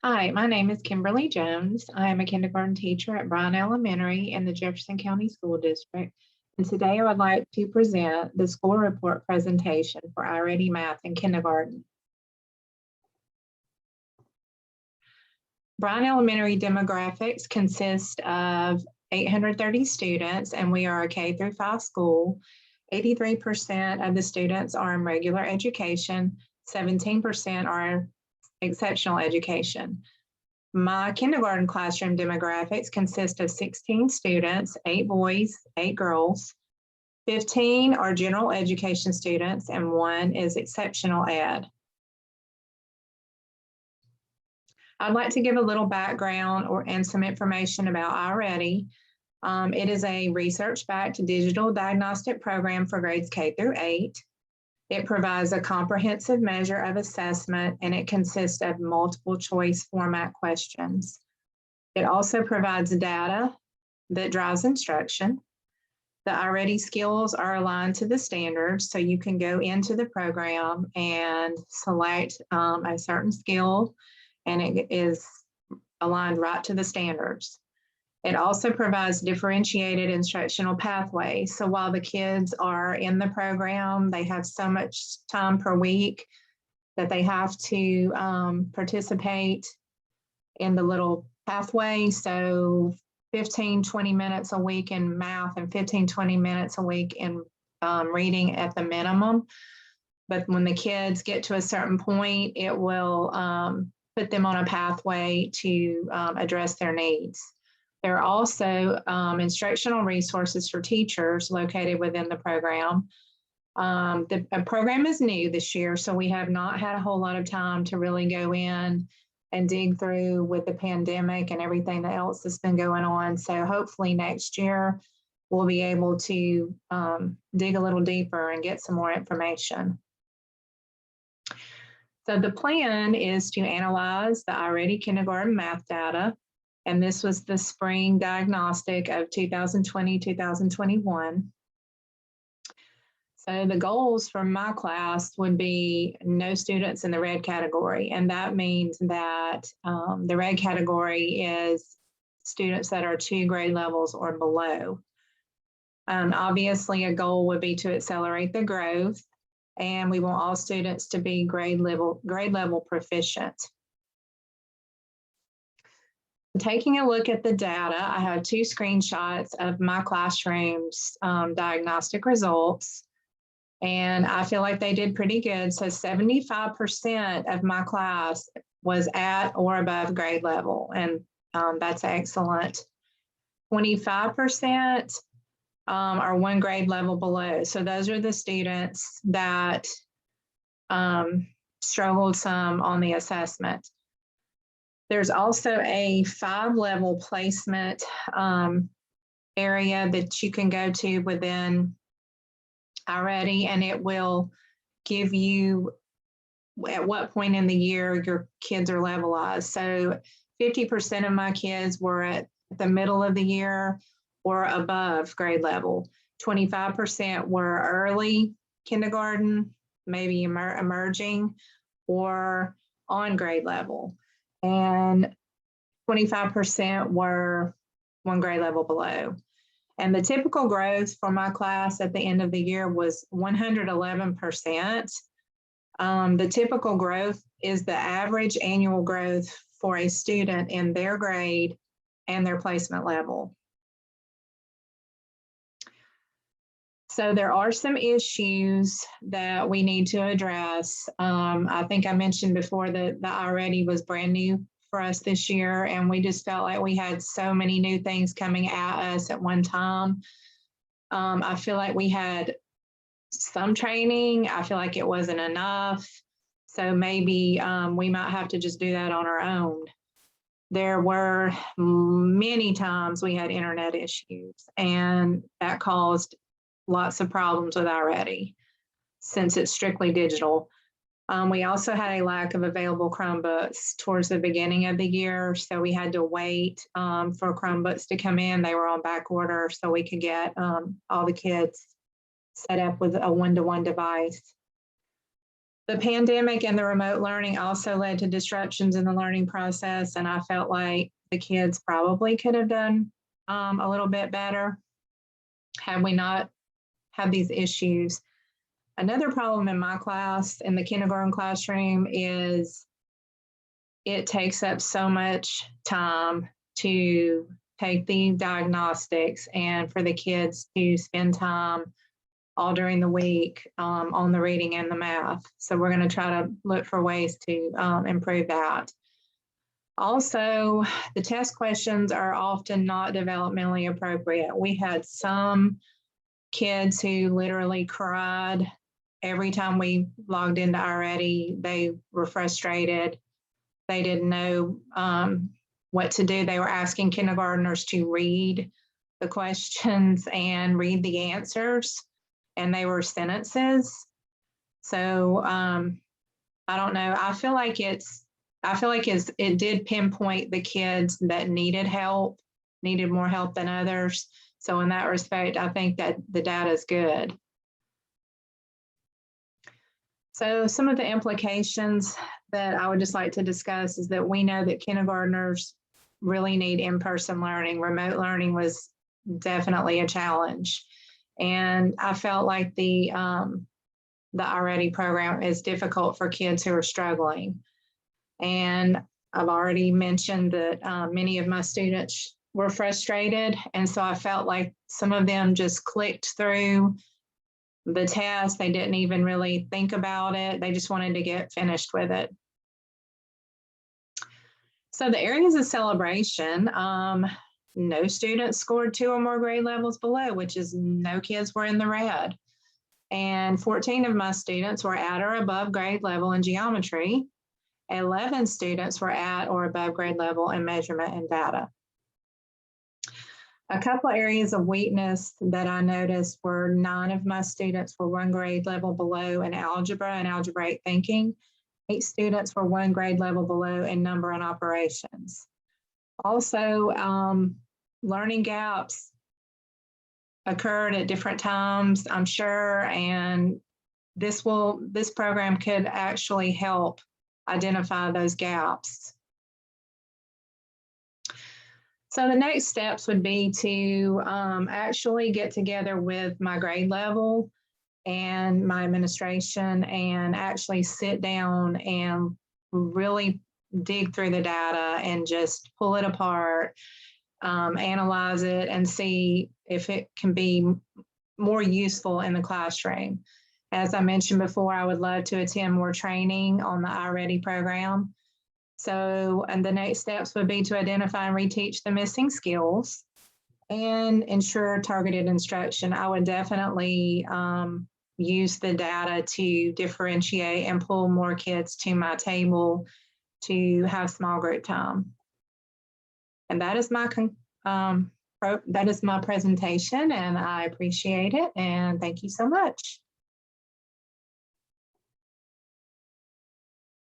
Hi, my name is Kimberly Jones. I am a kindergarten teacher at Bryan Elementary in the Jefferson County School District. And today I would like to present the school report presentation for iReady Math in kindergarten. Bryan Elementary demographics consist of 830 students, and we are a K through 5 school. 83% of the students are in regular education, 17% are exceptional education. My kindergarten classroom demographics consist of 16 students, 8 boys, 8 girls. 15 are general education students, and 1 is exceptional ed. I'd like to give a little background and some information about iReady. It is a research-backed digital diagnostic program for grades K through 8. It provides a comprehensive measure of assessment, and it consists of multiple choice format questions. It also provides data that drives instruction. The iReady skills are aligned to the standards, so you can go into the program and select a certain skill, and it is aligned right to the standards. It also provides differentiated instructional pathways. So while the kids are in the program, they have so much time per week that they have to participate in the little pathway. So 15, 20 minutes a week in math and 15, 20 minutes a week in reading at the minimum. But when the kids get to a certain point, it will put them on a pathway to address their needs. There are also instructional resources for teachers located within the program. The program is new this year, so we have not had a whole lot of time to really go in and dig through with the pandemic and everything else that's been going on. So hopefully next year we'll be able to dig a little deeper and get some more information. So the plan is to analyze the iReady kindergarten math data, and this was the spring diagnostic of 2020-2021. So the goals for my class would be no students in the red category, and that means that the red category is students that are 2 grade levels or below. Obviously, a goal would be to accelerate the growth, and we want all students to be grade level proficient. Taking a look at the data, I have 2 screenshots of my classroom's diagnostic results, and I feel like they did pretty good. So 75% of my class was at or above grade level, and that's excellent. 25% are 1 grade level below. So those are the students that struggled some on the assessment. There's also a 5-level placement area that you can go to within iReady, and it will give you at what point in the year your kids are levelized. So 50% of my kids were at the middle of the year or above grade level. 25% were early kindergarten, maybe emerging, or on grade level. And 25% were 1 grade level below. And the typical growth for my class at the end of the year was 111%. The typical growth is the average annual growth for a student in their grade and their placement level. So there are some issues that we need to address. I think I mentioned before that the iReady was brand new for us this year, and we just felt like we had so many new things coming at us at one time. I feel like we had some training. I feel like it wasn't enough. So maybe we might have to just do that on our own. There were many times we had internet issues, and that caused lots of problems with iReady since it's strictly digital. We also had a lack of available Chromebooks towards the beginning of the year, so we had to wait for Chromebooks to come in. They were on back order, so we could get all the kids set up with a one-to-one device. The pandemic and the remote learning also led to disruptions in the learning process, and I felt like the kids probably could have done a little bit better had we not had these issues. Another problem in my class, in the kindergarten classroom, is it takes up so much time to take the diagnostics and for the kids to spend time all during the week on the reading and the math. So we're going to try to look for ways to improve that. Also, the test questions are often not developmentally appropriate. We had some kids who literally cried every time we logged into iReady. They were frustrated. They didn't know what to do. They were asking kindergartners to read the questions and read the answers, and they were sentences. So I don't know. I feel like it did pinpoint the kids that needed more help than others. So in that respect, I think that the data is good. So some of the implications that I would just like to discuss is that we know that kindergartners really need in-person learning. Remote learning was definitely a challenge. And I felt like the iReady program is difficult for kids who are struggling. And I've already mentioned that many of my students were frustrated. And so I felt like some of them just clicked through the test. They didn't even really think about it. They just wanted to get finished with it. So the areas of celebration, no students scored 2 or more grade levels below, which is no kids were in the red. And 14 of my students were at or above grade level in geometry. 11 students were at or above grade level in measurement and data. A couple of areas of weakness that I noticed were 9 of my students were 1 grade level below in algebra and algebraic thinking. 8 students were 1 grade level below in number and operations. Also, learning gaps occurred at different times, I'm sure, and this program could actually help identify those gaps. So the next steps would be to actually get together with my grade level and my administration and actually sit down and really dig through the data and just pull it apart, analyze it, and see if it can be more useful in the classroom. As I mentioned before, I would love to attend more training on the iReady program. So, and the next steps would be to identify and reteach the missing skills and ensure targeted instruction. I would definitely use the data to differentiate and pull more kids to my table to have small group time. And that is my presentation, and I appreciate it. And thank you so much.